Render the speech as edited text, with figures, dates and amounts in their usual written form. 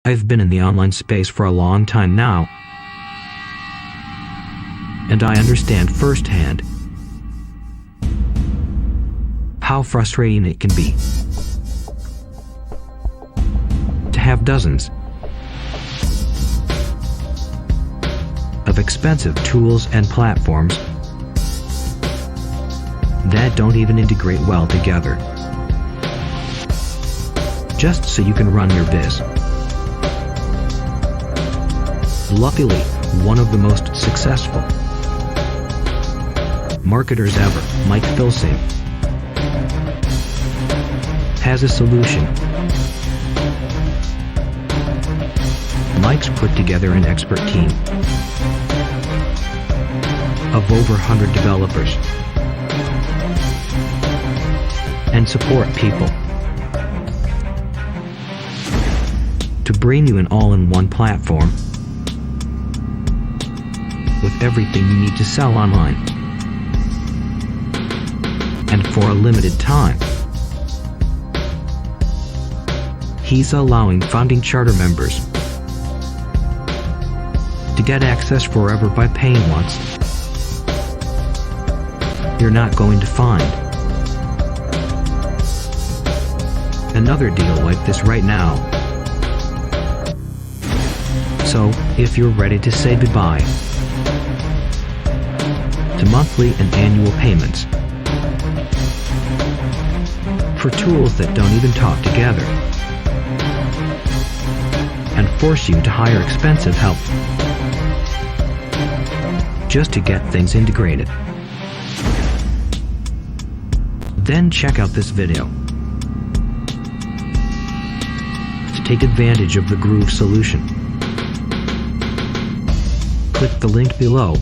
I've been in the online space for a long time now, and I understand firsthand how frustrating it can be to have dozens of expensive tools and platforms that don't even integrate well together, just so you can run your biz. Luckily, one of the most successful marketers ever, Mike Filsaime, has a solution. Mike's put together an expert team of over 100 developers and support people to bring you an all-in-one platform with everything you need to sell online. And for a limited time, he's allowing founding charter members to get access forever by paying once. You're not going to find another deal like this right now. So, if you're ready to say goodbye to monthly and annual payments for tools that don't even talk together and force you to hire expensive help just to get things integrated, then check out this video to take advantage of the Groove solution. Click the link below